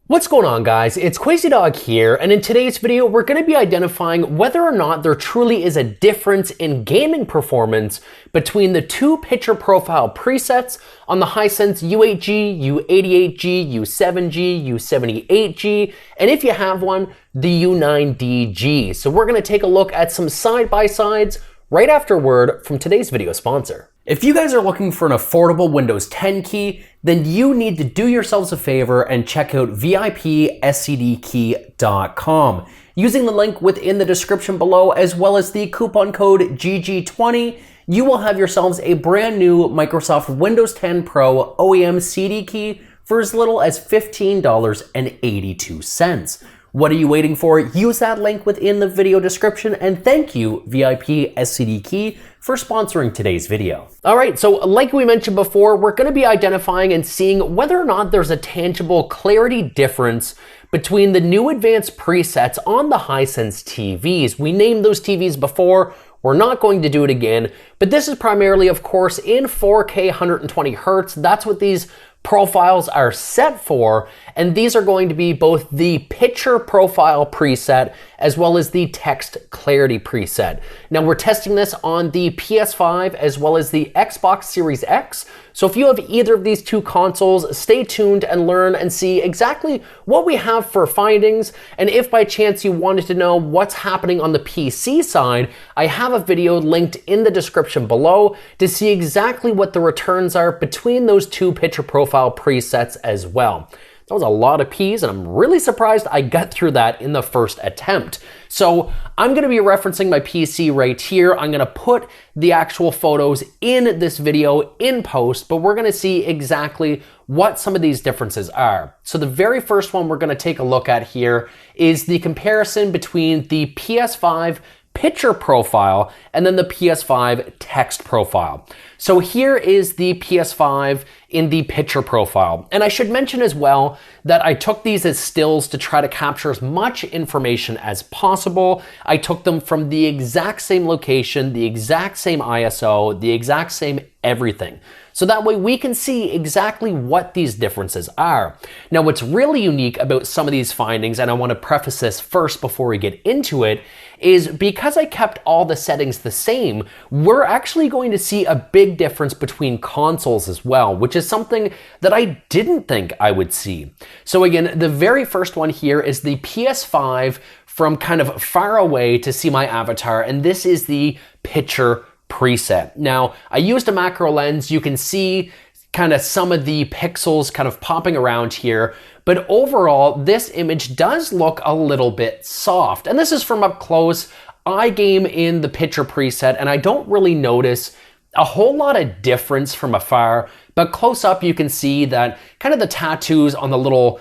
What's going on, guys? It's Crazy Dog here, and in today's video we're going to be identifying whether or not there truly is a difference in gaming performance between the two picture profile presets on the Hisense U8G, U88G, U7G, U78G, and if you have one, the U9DG. So we're going to take a look at some side-by-sides right after a word from today's video sponsor. If you guys are looking for an affordable Windows 10 key, then you need to do yourselves a favor and check out VIPSCDkey.com. Using the link within the description below, as well as the coupon code GG20, you will have yourselves a brand new Microsoft Windows 10 Pro OEM CD key for as little as $15.82. What are you waiting for? Use that link within the video description, and thank you, VIP SCD Key, for sponsoring today's video. All right, so like we mentioned before, we're going to be identifying and seeing whether or not there's a tangible clarity difference between the new advanced presets on the Hisense TVs. We named those TVs before. We're not going to do it again, but this is primarily, of course, in 4K 120 Hertz. That's what these profiles are set for, and these are going to be both the picture profile preset as well as the text clarity preset. Now we're testing this on the PS5 as well as the Xbox Series X, so if you have either of these two consoles, stay tuned and learn and see exactly what we have for findings, and if by chance you wanted to know what's happening on the PC side, I have a video linked in the description below to see exactly what the returns are between those two picture profile presets as well. That was a lot of P's, and I'm really surprised I got through that in the first attempt. So I'm going to be referencing my PC right here. I'm going to put the actual photos in this video in post, but we're going to see exactly what some of these differences are. So the very first one we're going to take a look at here is the comparison between the PS5 picture profile and then the PS5 text profile. So here is the PS5 in the picture profile. And I should mention as well that I took these as stills to try to capture as much information as possible. I took them from the exact same location, the exact same ISO, the exact same everything. So that way we can see exactly what these differences are. Now, what's really unique about some of these findings, and I want to preface this first before we get into it, is because I kept all the settings the same, we're actually going to see a big difference between consoles as well, which is something that I didn't think I would see. So again, the very first one here is the PS5 from kind of far away to see my avatar, and this is the picture preset. Now, I used a macro lens. You can see kind of some of the pixels kind of popping around here, but overall, this image does look a little bit soft. And this is from up close. I game in the picture preset, and I don't really notice a whole lot of difference from afar, but close up you can see that kind of the tattoos on the little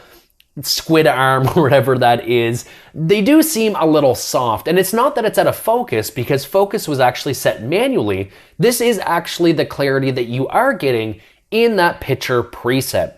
squid arm or whatever that is, they do seem a little soft. And it's not that it's out of focus, because focus was actually set manually. This is actually the clarity that you are getting in that picture preset.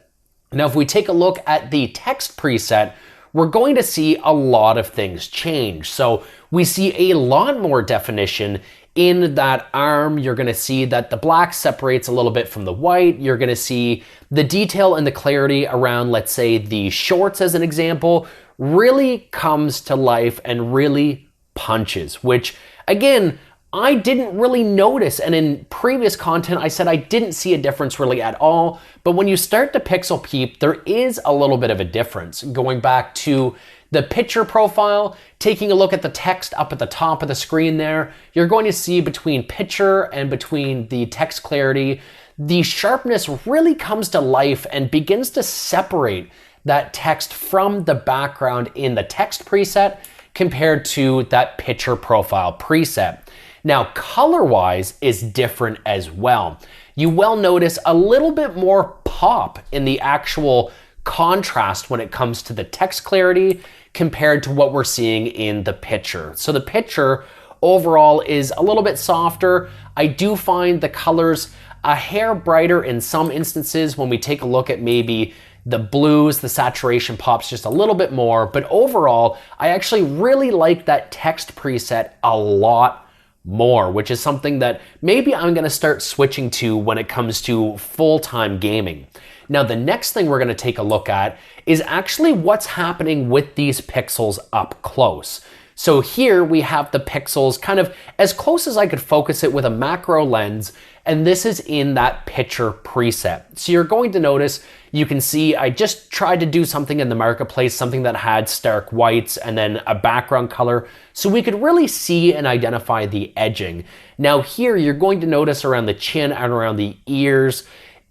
Now, if we take a look at the text preset, we're going to see a lot of things change. So we see a lot more definition in that arm. You're going to see that the black separates a little bit from the white. You're going to see the detail and the clarity around, let's say, the shorts as an example, really comes to life and really punches, which again, I didn't really notice. And in previous content, I said I didn't see a difference really at all. But when you start to pixel peep, there is a little bit of a difference. Going back to the picture profile, taking a look at the text up at the top of the screen there, you're going to see between picture and between the text clarity, the sharpness really comes to life and begins to separate that text from the background in the text preset compared to that picture profile preset. Now, color-wise is different as well. You will notice a little bit more pop in the actual contrast when it comes to the text clarity compared to what we're seeing in the picture. So the picture overall is a little bit softer. I do find the colors a hair brighter in some instances. When we take a look at maybe the blues, the saturation pops just a little bit more, but overall, I actually really like that text preset a lot more, which is something that maybe I'm going to start switching to when it comes to full-time gaming. Now, the next thing we're gonna take a look at is actually what's happening with these pixels up close. So here we have the pixels kind of as close as I could focus it with a macro lens, and this is in that picture preset. So you're going to notice, you can see I just tried to do something in the marketplace, something that had stark whites and then a background color, so we could really see and identify the edging. Now here you're going to notice around the chin and around the ears,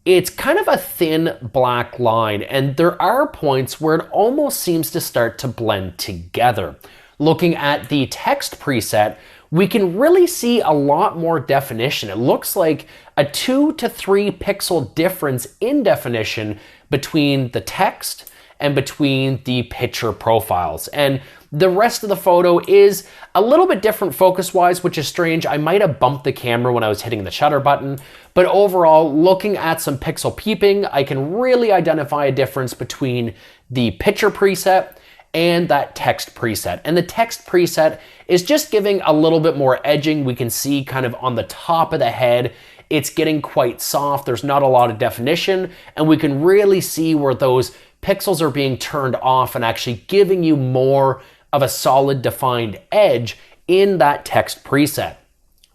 it's kind of a thin black line, and there are points where it almost seems to start to blend together. Looking at the text preset, we can really see a lot more definition. It looks like a 2 to 3 pixel difference in definition between the text and between the picture profiles. And the rest of the photo is a little bit different focus-wise, which is strange. I might have bumped the camera when I was hitting the shutter button, but overall, looking at some pixel peeping, I can really identify a difference between the picture preset and that text preset. And the text preset is just giving a little bit more edging. We can see kind of on the top of the head, it's getting quite soft. There's not a lot of definition, and we can really see where those pixels are being turned off and actually giving you more of a solid defined edge in that text preset.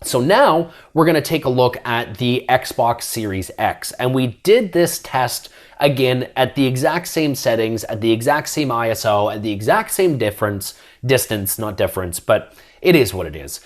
So now we're gonna take a look at the Xbox Series X, and we did this test again at the exact same settings, at the exact same ISO, at the exact same distance, not difference, but it is what it is.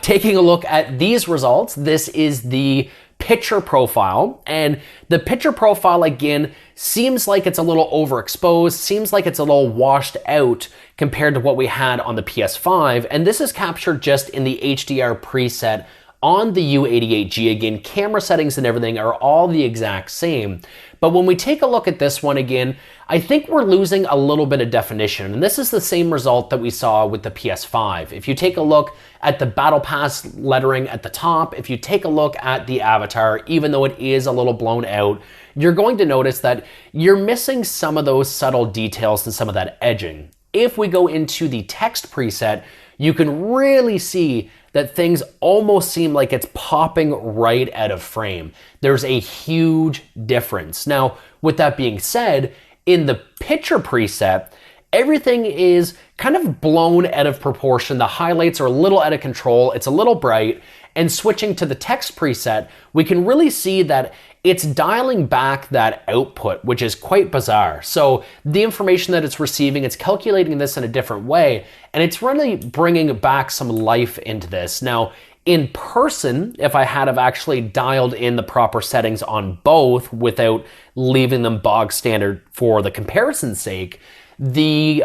Taking a look at these results, this is the picture profile, and the picture profile again seems like it's a little overexposed, seems like it's a little washed out compared to what we had on the PS5, and this is captured just in the HDR preset on the U88G. Again, camera settings and everything are all the exact same. But when we take a look at this one again, I think we're losing a little bit of definition. And this is the same result that we saw with the PS5. If you take a look at the Battle Pass lettering at the top, if you take a look at the avatar, even though it is a little blown out, you're going to notice that you're missing some of those subtle details and some of that edging. If we go into the text preset, you can really see that things almost seem like it's popping right out of frame. There's a huge difference. Now, with that being said, in the picture preset, everything is kind of blown out of proportion. The highlights are a little out of control. It's a little bright. And switching to the text preset, we can really see that it's dialing back that output, which is quite bizarre. So the information that it's receiving, it's calculating this in a different way, and it's really bringing back some life into this. Now, in person, if I had have actually dialed in the proper settings on both without leaving them bog standard for the comparison's sake, the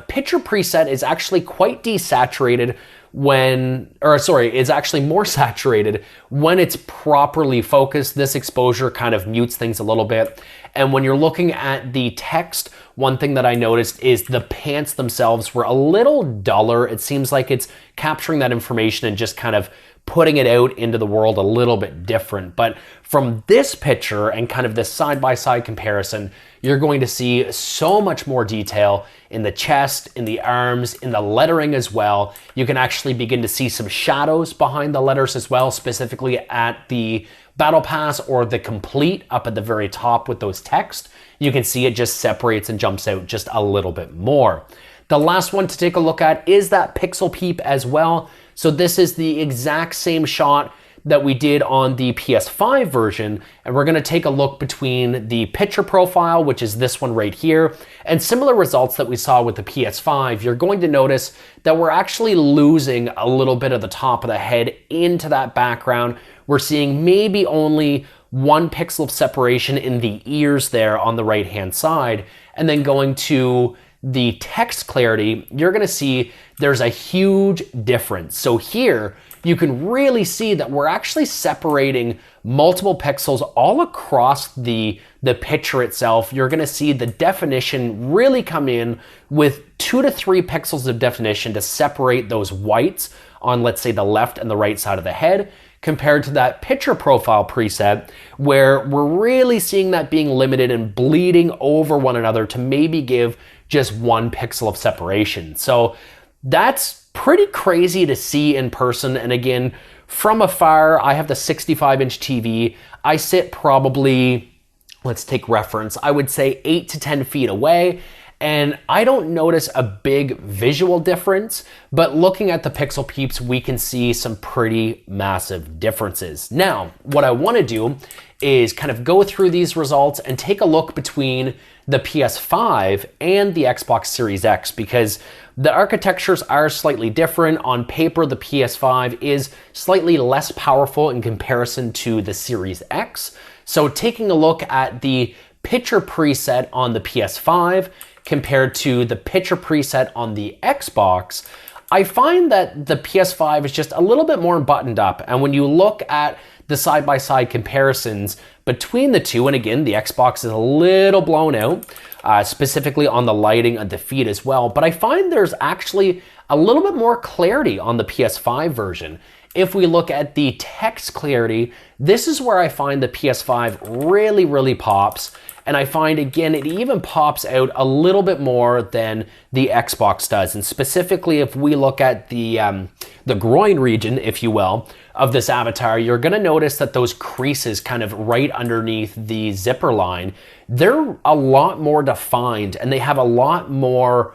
picture preset is actually quite desaturated it's actually more saturated when it's properly focused. This exposure kind of mutes things a little bit. And when you're looking at the text, one thing that I noticed is the pants themselves were a little duller. It seems like it's capturing that information and just kind of putting it out into the world a little bit different. But from this picture and kind of this side-by-side comparison, you're going to see so much more detail in the chest, in the arms, in the lettering as well. You can actually begin to see some shadows behind the letters as well, specifically at the Battle Pass or the complete up at the very top with those text. You can see it just separates and jumps out just a little bit more. The last one to take a look at is that pixel peep as well. So this is the exact same shot that we did on the PS5 version, and we're gonna take a look between the picture profile, which is this one right here, and similar results that we saw with the PS5. You're going to notice that we're actually losing a little bit of the top of the head into that background. We're seeing maybe only 1 pixel of separation in the ears there on the right-hand side, and then going to the text clarity, you're gonna see there's a huge difference. So here, you can really see that we're actually separating multiple pixels all across the picture itself. You're gonna see the definition really come in with 2 to 3 pixels of definition to separate those whites on, let's say, the left and the right side of the head, compared to that picture profile preset where we're really seeing that being limited and bleeding over one another to maybe give just 1 pixel of separation. So that's pretty crazy to see in person. And again, from afar, I have the 65-inch TV. I sit probably let's take reference, I would say 8 to 10 feet away, and I don't notice a big visual difference, but looking at the Pixel Peeps, we can see some pretty massive differences. Now, what I want to do is kind of go through these results and take a look between the PS5 and the Xbox Series X, because the architectures are slightly different. On paper, the PS5 is slightly less powerful in comparison to the Series X. So taking a look at the picture preset on the PS5 compared to the picture preset on the Xbox, I find that the PS5 is just a little bit more buttoned up. And when you look at the side-by-side comparisons between the two, and again, the Xbox is a little blown out, specifically on the lighting of the feed as well, but I find there's actually a little bit more clarity on the PS5 version. If we look at the text clarity, this is where I find the PS5 really, really pops. And I find, again, it even pops out a little bit more than the Xbox does. And specifically, if we look at the groin region, if you will, of this avatar, you're gonna notice that those creases kind of right underneath the zipper line, they're a lot more defined, and they have a lot more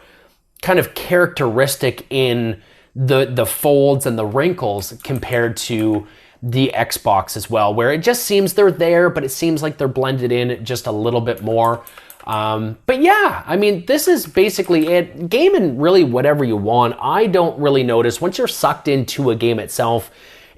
kind of characteristic in the folds and the wrinkles compared to the Xbox as well, where it just seems they're there, but it seems like they're blended in just a little bit more. But yeah, I mean, this is basically it. Gaming really whatever you want. I don't really notice. Once you're sucked into a game itself,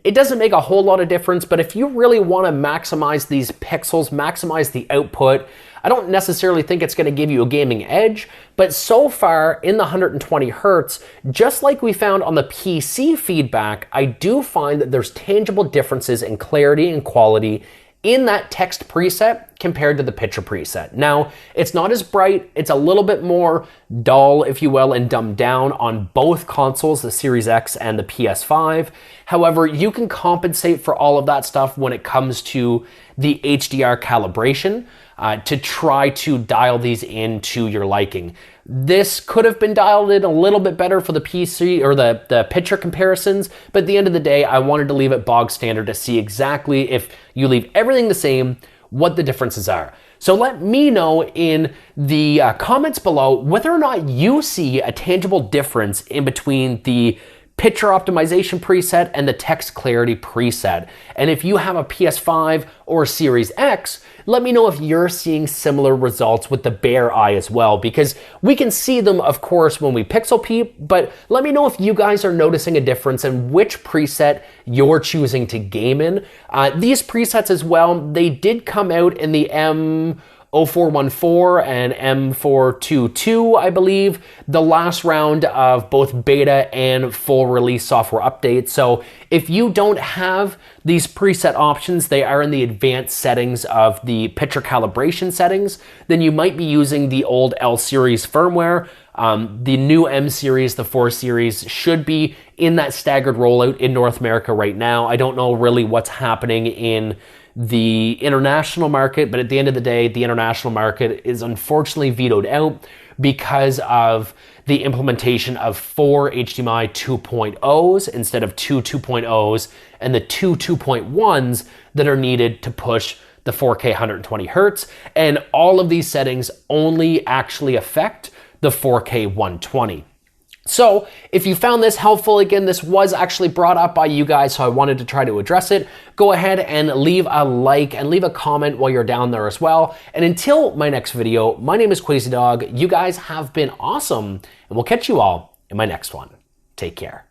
it doesn't make a whole lot of difference, but if you really want to maximize these pixels, maximize the output, I don't necessarily think it's going to give you a gaming edge, but so far in the 120 hertz, just like we found on the PC feedback, I do find that there's tangible differences in clarity and quality in that text preset compared to the picture preset. Now, it's not as bright, it's a little bit more dull, if you will, and dumbed down on both consoles, the Series X and the PS5. However, you can compensate for all of that stuff when it comes to the HDR calibration to try to dial these into your liking. This could have been dialed in a little bit better for the PC or the picture comparisons, but at the end of the day, I wanted to leave it bog standard to see exactly, if you leave everything the same, what the differences are. So let me know in the comments below whether or not you see a tangible difference in between the picture optimization preset and the text clarity preset. And if you have a PS5 or Series X, let me know if you're seeing similar results with the bare eye as well, because we can see them, of course, when we pixel peep, but let me know if you guys are noticing a difference in which preset you're choosing to game in. These presets as well, they did come out in the M0414 and M422, I believe, the last round of both beta and full release software updates. So if you don't have these preset options, they are in the advanced settings of the picture calibration settings, then you might be using the old L series firmware. The new M series, the 4 series, should be in that staggered rollout in North America right now. I don't know really what's happening in the international market, but at the end of the day, the international market is unfortunately vetoed out because of the implementation of 4 HDMI 2.0s instead of 2 2.0s and the 2 2.1s that are needed to push the 4K 120 hertz. And all of these settings only actually affect the 4K 120. So if you found this helpful, again, this was actually brought up by you guys, so I wanted to try to address it. Go ahead and leave a like and leave a comment while you're down there as well. And until my next video, my name is QuazyDog. You guys have been awesome, and we'll catch you all in my next one. Take care.